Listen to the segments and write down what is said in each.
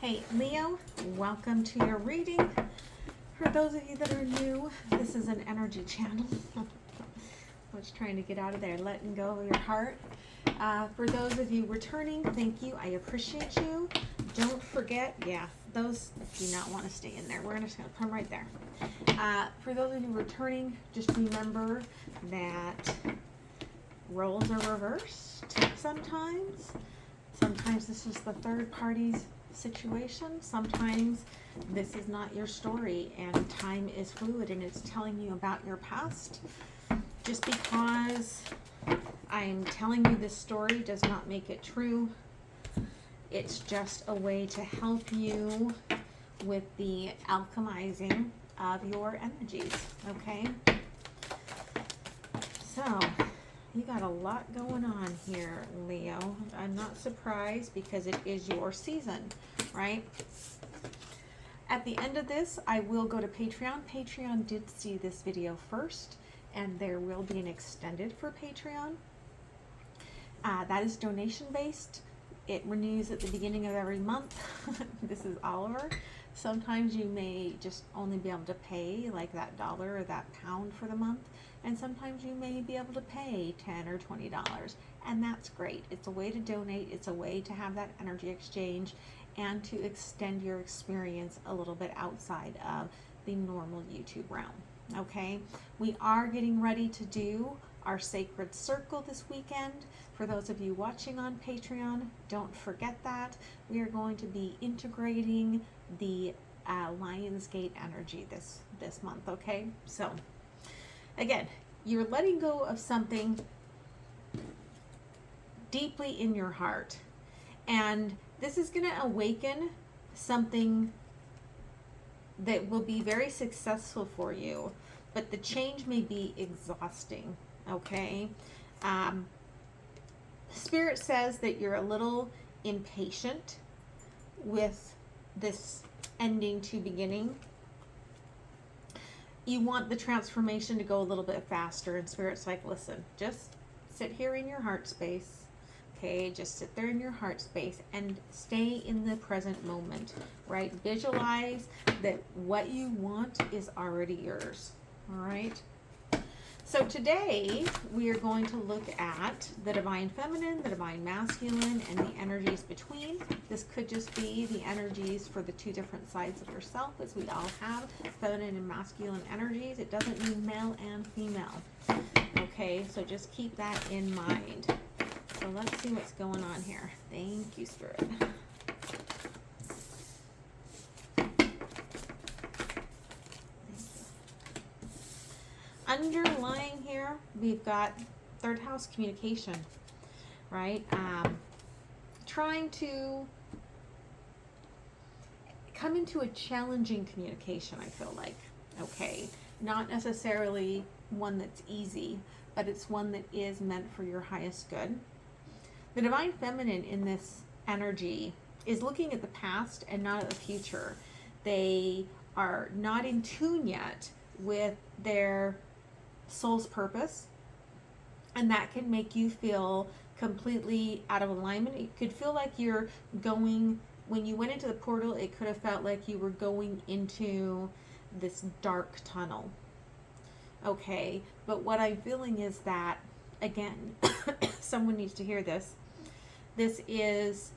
Hey Leo, welcome to your reading. For those of you that are new, this is an energy channel. I was trying to get out of there, letting go of your heart. For those of you returning, thank you. I appreciate you. Don't forget, those do not want to stay in there. We're just going to come right there. For those of you returning, just remember that roles are reversed sometimes. Sometimes this is the third party's situation. Sometimes this is not your story, and time is fluid and it's telling you about your past. Just because I'm telling you this story does not make it true. It's just a way to help you with the alchemizing of your energies, okay? So you got a lot going on here, Leo. I'm not surprised because it is your season, right? At the end of this, I will go to Patreon. Patreon did see this video first, and there will be an extended for Patreon. That is donation based. It renews at the beginning of every month. This is Oliver. Sometimes you may just only be able to pay like that $1 or that £1 for the month. And sometimes you may be able to pay $10 or $20. And that's great. It's a way to donate. It's a way to have that energy exchange and to extend your experience a little bit outside of the normal YouTube realm. Okay? We are getting ready to do our Sacred Circle this weekend. For those of you watching on Patreon, don't forget that. We are going to be integrating the Lionsgate energy this month, okay? So, again, you're letting go of something deeply in your heart. And this is going to awaken something that will be very successful for you. But the change may be exhausting, okay? Spirit says that you're a little impatient with this ending to beginning. You want the transformation to go a little bit faster, and Spirit's like, listen, just sit here in your heart space, okay? Just sit there in your heart space and stay in the present moment, right? Visualize that what you want is already yours, all right? So today we are going to look at the Divine Feminine, the Divine Masculine, and the energies between. This could just be the energies for the two different sides of yourself, as we all have feminine and masculine energies. It doesn't mean male and female. Okay, so just keep that in mind. So let's see what's going on here. Thank you, Spirit. Underlying here, we've got third house communication, right? Trying to come into a challenging communication, I feel like, okay? Not necessarily one that's easy, but it's one that is meant for your highest good. The Divine Feminine in this energy is looking at the past and not at the future. They are not in tune yet with their soul's purpose, and that can make you feel completely out of alignment. It could feel like you're going, when you went into the portal, it could have felt like you were going into this dark tunnel, okay? But what I'm feeling is that, again, someone needs to hear this. This is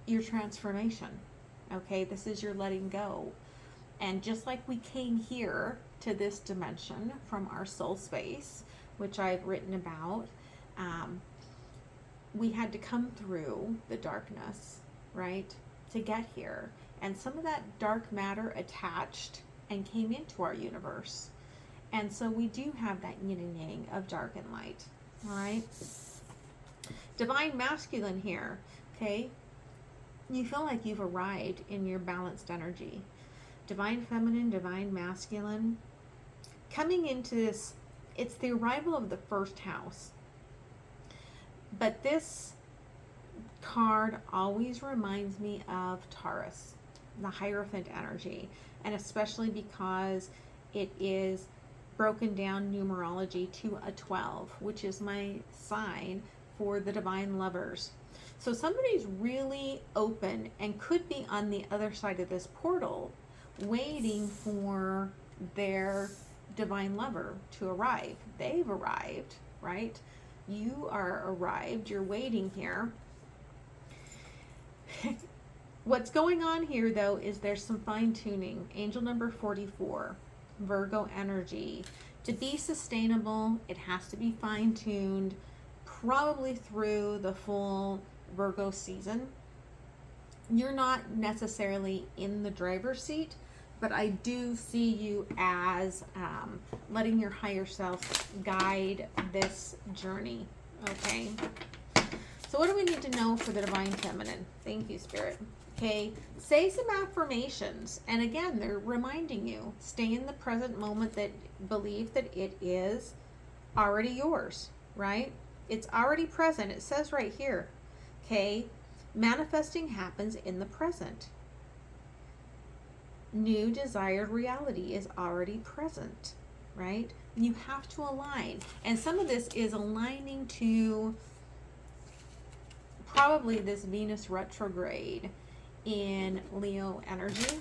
your transformation, okay? This is your letting go. And just like we came here to this dimension from our soul space, which I've written about, we had to come through the darkness, right, to get here. And some of that dark matter attached and came into our universe. And so we do have that yin and yang of dark and light, all right? Divine Masculine here, okay? You feel like you've arrived in your balanced energy. Divine Feminine, Divine Masculine. Coming into this, it's the arrival of the first house. But this card always reminds me of Taurus, the Hierophant energy, and especially because it is broken down numerology to a 12, which is my sign for the Divine Lovers. So somebody's really open and could be on the other side of this portal waiting for their divine lover to arrive. They've arrived, right? You are arrived. You're waiting here. What's going on here, though, is there's some fine-tuning. Angel number 44, Virgo energy. To be sustainable, it has to be fine-tuned, probably through the full Virgo season. You're not necessarily in the driver's seat, but I do see you as letting your higher self guide this journey, okay? So what do we need to know for the Divine Feminine? Thank you, Spirit. Okay, say some affirmations. And again, they're reminding you, stay in the present moment, that believe that it is already yours, right? It's already present. It says right here, okay? Manifesting happens in the present. New desired reality is already present, right? You have to align. And some of this is aligning to probably this Venus retrograde in Leo energy,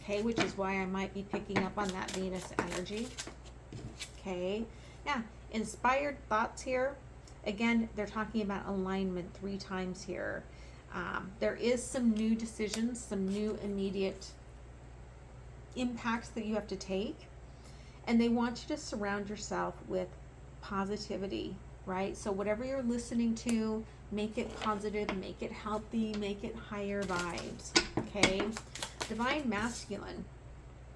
okay, which is why I might be picking up on that Venus energy, okay? Yeah, inspired thoughts here. Again, they're talking about alignment 3 times here. There is some new decisions, some new immediate impacts that you have to take, and they want you to surround yourself with positivity, right? So whatever you're listening to, make it positive, make it healthy, make it higher vibes, okay? Divine masculine.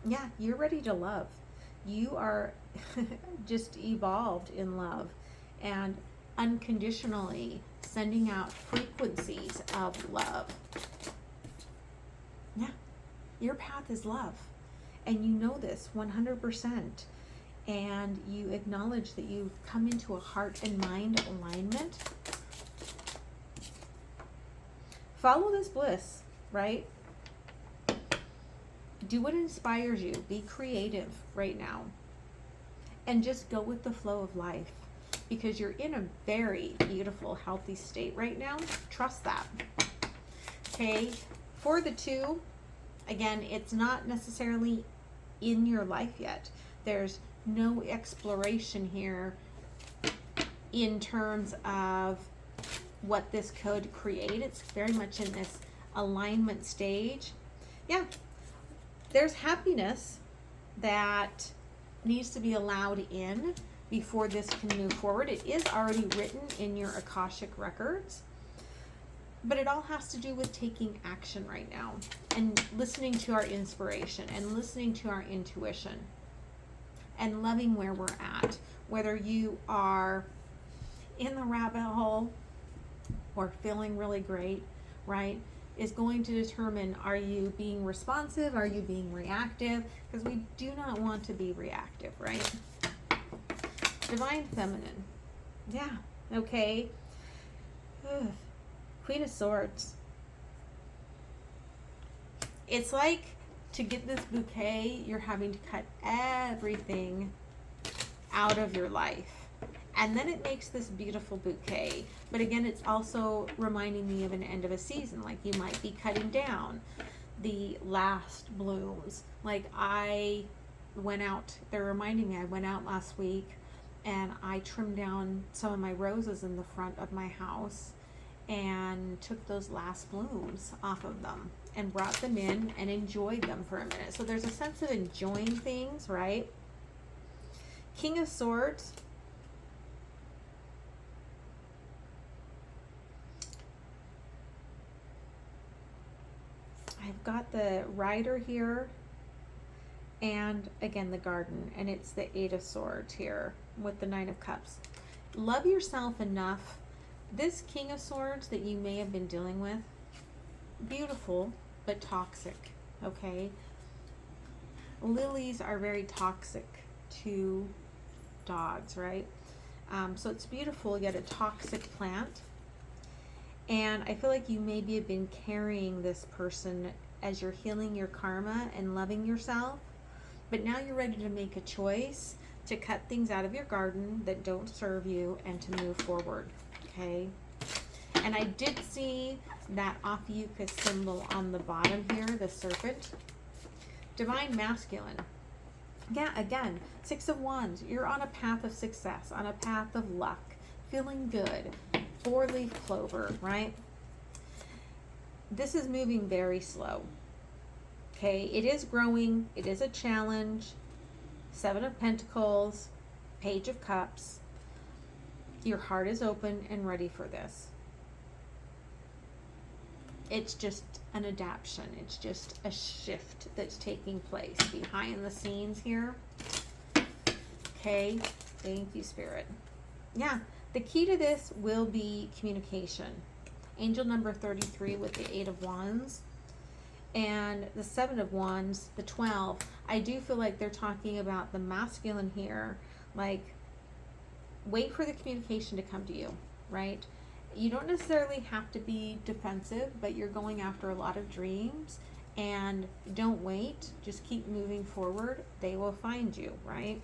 Yeah, you're ready to love. You are just evolved in love and unconditionally sending out frequencies of love. Yeah, your path is love. And you know this 100%. And you acknowledge that you've come into a heart and mind alignment. Follow this bliss, right? Do what inspires you. Be creative right now. And just go with the flow of life. Because you're in a very beautiful, healthy state right now. Trust that. Okay, for the 2, again, it's not necessarily in your life yet. There's no exploration here in terms of what this could create. It's very much in this alignment stage. Yeah, there's happiness that needs to be allowed in before this can move forward. It is already written in your Akashic records, but it all has to do with taking action right now and listening to our inspiration and listening to our intuition and loving where we're at, whether you are in the rabbit hole or feeling really great, right, is going to determine, are you being responsive, are you being reactive? Because we do not want to be reactive, right? Divine Feminine. Yeah, okay. Ugh. Queen of Swords. It's like, to get this bouquet, you're having to cut everything out of your life. And then it makes this beautiful bouquet. But again, it's also reminding me of an end of a season. Like, you might be cutting down the last blooms. Like, I went out, they're reminding me, I went out last week and I trimmed down some of my roses in the front of my house and took those last blooms off of them and brought them in and enjoyed them for a minute. So there's a sense of enjoying things, right? King of Swords. I've got the Rider here, and again the Garden, and it's the 8 of Swords here with the 9 of Cups. Love yourself enough. This King of Swords that you may have been dealing with, beautiful but toxic, okay? Lilies are very toxic to dogs, right? So it's beautiful yet a toxic plant. And I feel like you maybe have been carrying this person as you're healing your karma and loving yourself. But now you're ready to make a choice to cut things out of your garden that don't serve you and to move forward, okay? And I did see that Ophiuchus symbol on the bottom here, the serpent. Divine masculine. Yeah, again, 6 of Wands. You're on a path of success, on a path of luck, feeling good. 4-leaf clover, right? This is moving very slow. Okay, it is growing. It is a challenge. 7 of Pentacles, Page of Cups. Your heart is open and ready for this. It's just an adaptation. It's just a shift that's taking place behind the scenes here. Okay, thank you, Spirit. Yeah, the key to this will be communication. Angel number 33 with the 8 of Wands and the 7 of Wands, the 12. I do feel like they're talking about the masculine here. Like, wait for the communication to come to you, right? You don't necessarily have to be defensive, but you're going after a lot of dreams, and don't wait. Just keep moving forward. They will find you, right?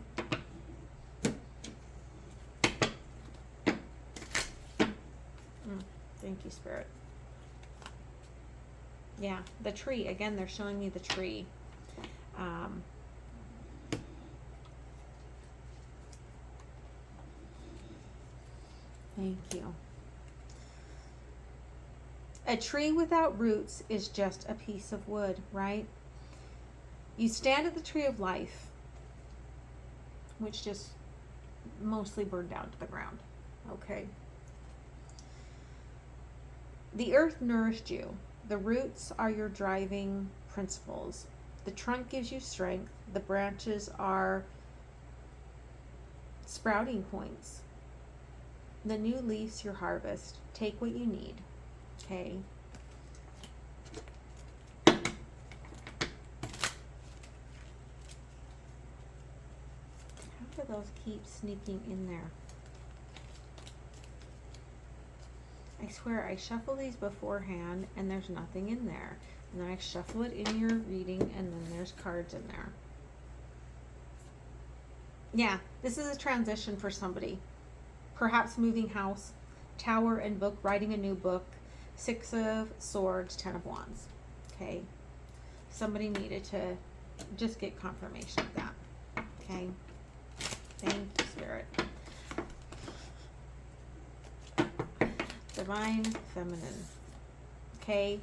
Thank you, Spirit. Yeah, the tree. Again, they're showing me the tree. Thank you. A tree without roots is just a piece of wood, right? You stand at the tree of life, which just mostly burned down to the ground, okay? The earth nourished you. The roots are your driving principles. The trunk gives you strength. The branches are sprouting points. The new leaves your harvest. Take what you need. Okay. How do those keep sneaking in there? I swear, I shuffle these beforehand and there's nothing in there. And then I shuffle it in your reading and then there's cards in there. Yeah, this is a transition for somebody. Perhaps moving house, tower and book, writing a new book, 6 of Swords, 10 of Wands. Okay. Somebody needed to just get confirmation of that. Okay. Thank you, Spirit. Divine Feminine. Okay.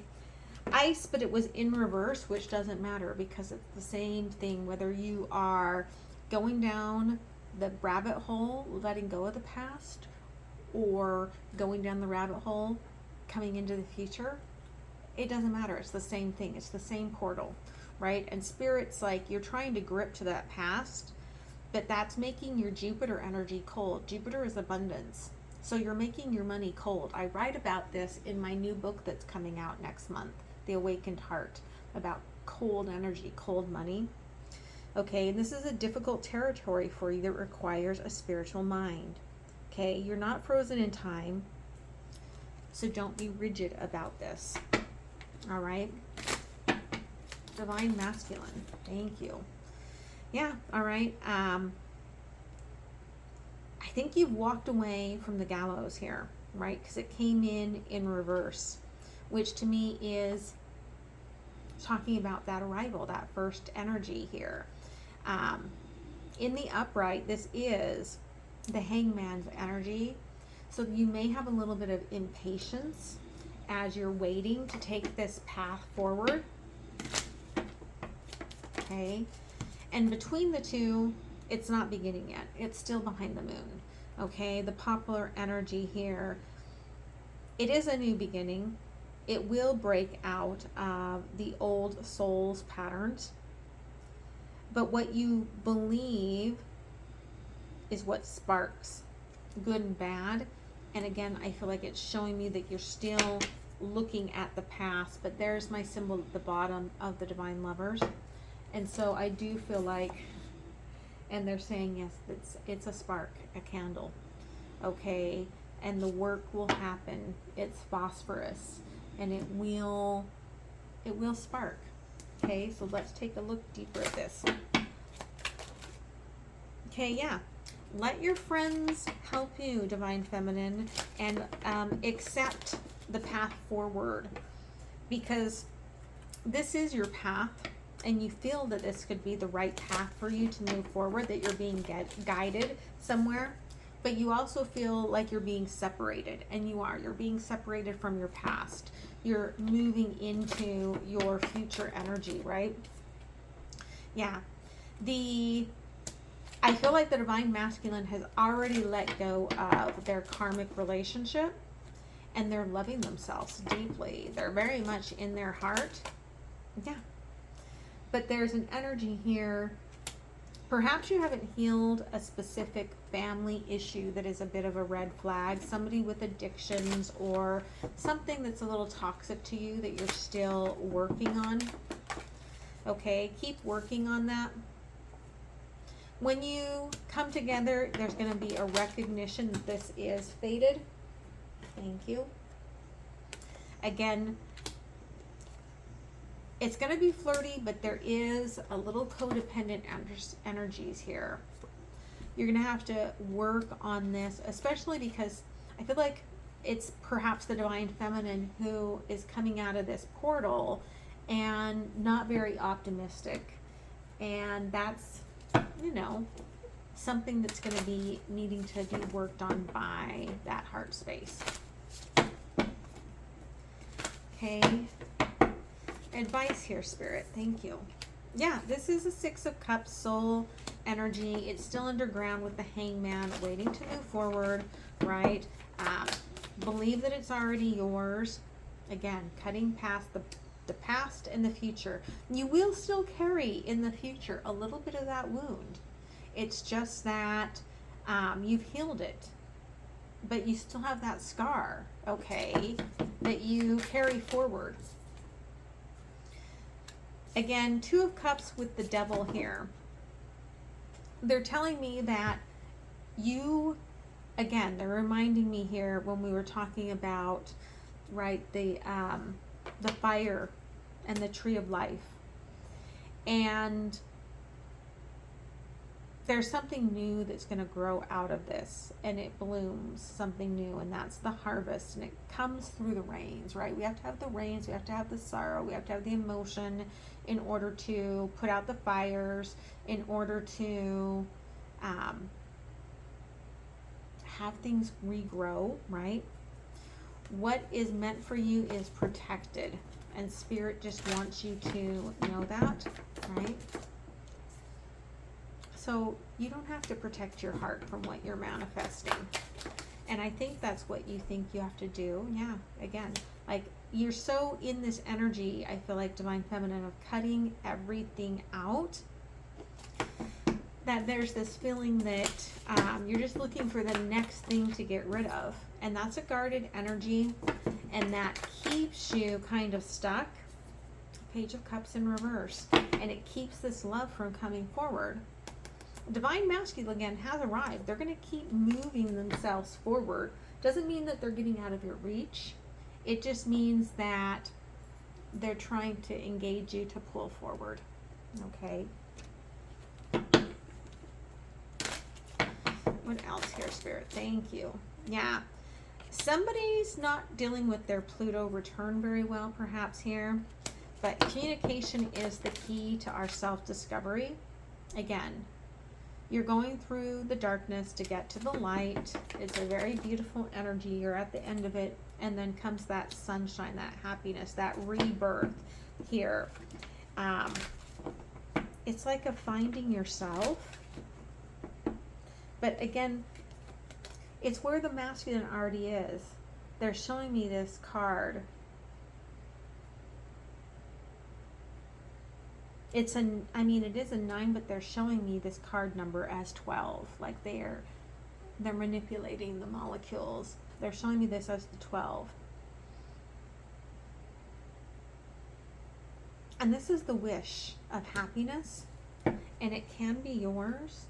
Ice, but it was in reverse, which doesn't matter because it's the same thing whether you are going down the rabbit hole, letting go of the past, or going down the rabbit hole, coming into the future. It doesn't matter. It's the same thing. It's the same portal, right? And Spirit's like, you're trying to grip to that past, but that's making your Jupiter energy cold. Jupiter is abundance. So you're making your money cold. I write about this in my new book that's coming out next month, The Awakened Heart, about cold energy, cold money. Okay, and this is a difficult territory for you that requires a spiritual mind. Okay, you're not frozen in time, so don't be rigid about this. All right. Divine Masculine. Thank you. Yeah, all right. I think you've walked away from the gallows here, right? Because it came in reverse, which to me is talking about that arrival, that first energy here. In the upright, this is the Hangman's energy. So you may have a little bit of impatience as you're waiting to take this path forward. Okay. And between the two, it's not beginning yet. It's still behind the moon. Okay. The popular energy here, it is a new beginning. It will break out of the old soul's patterns. But what you believe is what sparks, good and bad. And again, I feel like it's showing me that you're still looking at the past, but there's my symbol at the bottom of the Divine Lovers. And so I do feel like, and they're saying, yes, it's a spark, a candle. Okay. And the work will happen. It's phosphorus and it will spark. Okay, so let's take a look deeper at this. Okay, yeah. let your friends help you, Divine Feminine, and accept the path forward, because this is your path, and you feel that this could be the right path for you to move forward, that you're being guided somewhere, but you also feel like you're being separated, and you're being separated from your past. You're moving into your future energy, right? Yeah. I feel like the Divine Masculine has already let go of their karmic relationship, and they're loving themselves deeply. They're very much in their heart. Yeah. But there's an energy here. Perhaps you haven't healed a specific family issue that is a bit of a red flag. Somebody with addictions or something that's a little toxic to you that you're still working on. Okay, keep working on that. When you come together, there's going to be a recognition that this is fated. Thank you. Again, it's going to be flirty, but there is a little codependent energies here. You're going to have to work on this, especially because I feel like it's perhaps the Divine Feminine who is coming out of this portal and not very optimistic. And that's, you know, something that's going to be needing to be worked on by that heart space. Okay. Advice here, Spirit. Thank you. Yeah, this is a Six of Cups soul energy. It's still underground with the Hangman, waiting to move forward, right? Believe that it's already yours. Again, cutting past the past and the future. You will still carry in the future a little bit of that wound. It's just that you've healed it, but you still have that scar, okay, that you carry forward. Again, Two of Cups with the Devil here. They're telling me that you, again, they're reminding me here when we were talking about, right, the fire and the tree of life. And there's something new that's going to grow out of this, and it blooms something new, and that's the harvest, and it comes through the rains, right? We have to have the rains, we have to have the sorrow, we have to have the emotion in order to put out the fires, in order to have things regrow, right? What is meant for you is protected, and Spirit just wants you to know that, right? So you don't have to protect your heart from what you're manifesting. And I think that's what you think you have to do. Yeah, again, like you're so in this energy, I feel like, Divine Feminine, of cutting everything out, that there's this feeling that you're just looking for the next thing to get rid of. And that's a guarded energy, and that keeps you kind of stuck. Page of Cups in reverse. And it keeps this love from coming forward. Divine Masculine, again, has arrived. They're going to keep moving themselves forward. Doesn't mean that they're getting out of your reach. It just means that they're trying to engage you to pull forward. Okay. What else here, Spirit? Thank you. Yeah. Somebody's not dealing with their Pluto return very well, perhaps, here. But communication is the key to our self-discovery. Again, you're going through the darkness to get to the light. It's a very beautiful energy. You're at the end of it, and then comes that sunshine, that happiness, that rebirth here. It's like a finding yourself. But again, it's where the masculine already is. They're showing me this card. It is a 9, but they're showing me this card number as 12. Like they're manipulating the molecules. They're showing me this as the 12. And this is the wish of happiness, and it can be yours.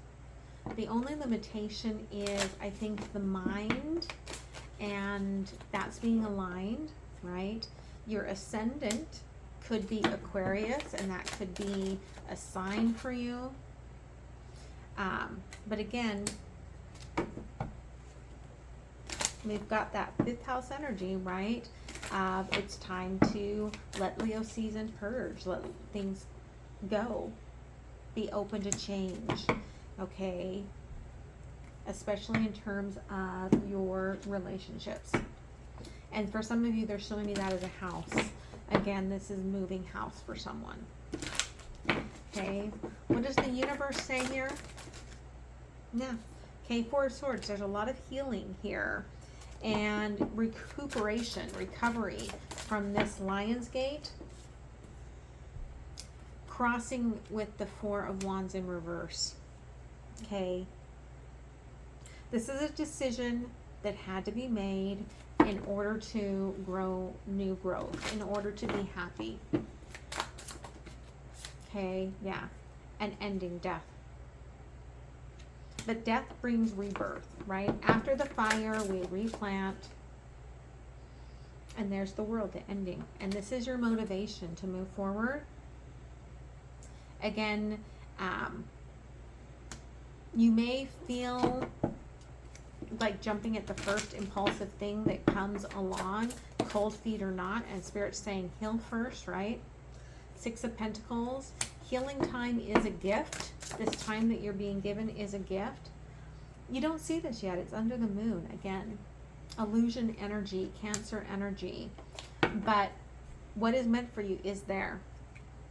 The only limitation is, I think, the mind, and that's being aligned, right? Your ascendant could be Aquarius, and that could be a sign for you. But again, We've got that 5th house energy, right? It's time to let Leo season purge, let things go, be open to change, okay? Especially in terms of your relationships. And for some of you, they're showing me that as a house. Again, this is moving house for someone. Okay, what does the universe say here? Yeah, okay, 4 of Swords. There's a lot of healing here and recuperation, recovery from this Lion's Gate, crossing with the 4 of Wands in reverse. Okay, this is a decision that had to be made in order to grow new growth, in order to be happy. Okay, yeah, and ending death. But death brings rebirth, right? After the fire, we replant. And there's the world, the ending. And this is your motivation to move forward. Again, you may feel like jumping at the first impulsive thing that comes along, cold feet or not, and Spirit's saying heal first, right? 6 of Pentacles. Healing time is a gift. This time that you're being given is a gift. You don't see this yet. It's under the moon. Again, illusion energy, Cancer energy. But what is meant for you is there.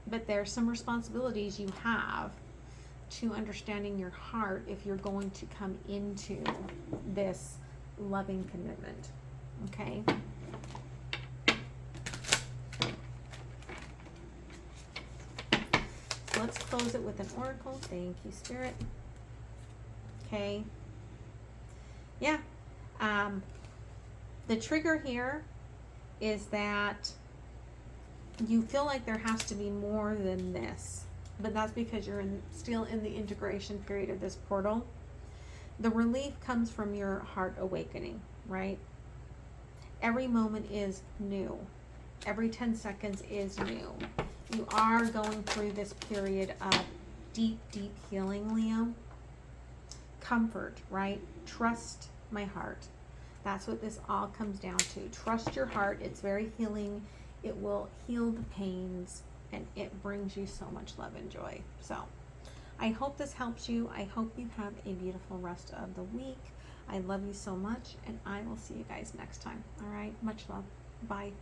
But there's some responsibilities you have to understanding your heart if you're going to come into this loving commitment. Okay? Let's close it with an oracle. Thank you, Spirit. Okay. Yeah. The trigger here is that you feel like there has to be more than this, but that's because you're still in the integration period of this portal. The relief comes from your heart awakening, right? Every moment is new. Every 10 seconds is new. You are going through this period of deep, deep healing, Leo. Comfort, right? Trust my heart. That's what this all comes down to. Trust your heart. It's very healing. It will heal the pains, and it brings you so much love and joy. So I hope this helps you. I hope you have a beautiful rest of the week. I love you so much, and I will see you guys next time. All right? Much love. Bye.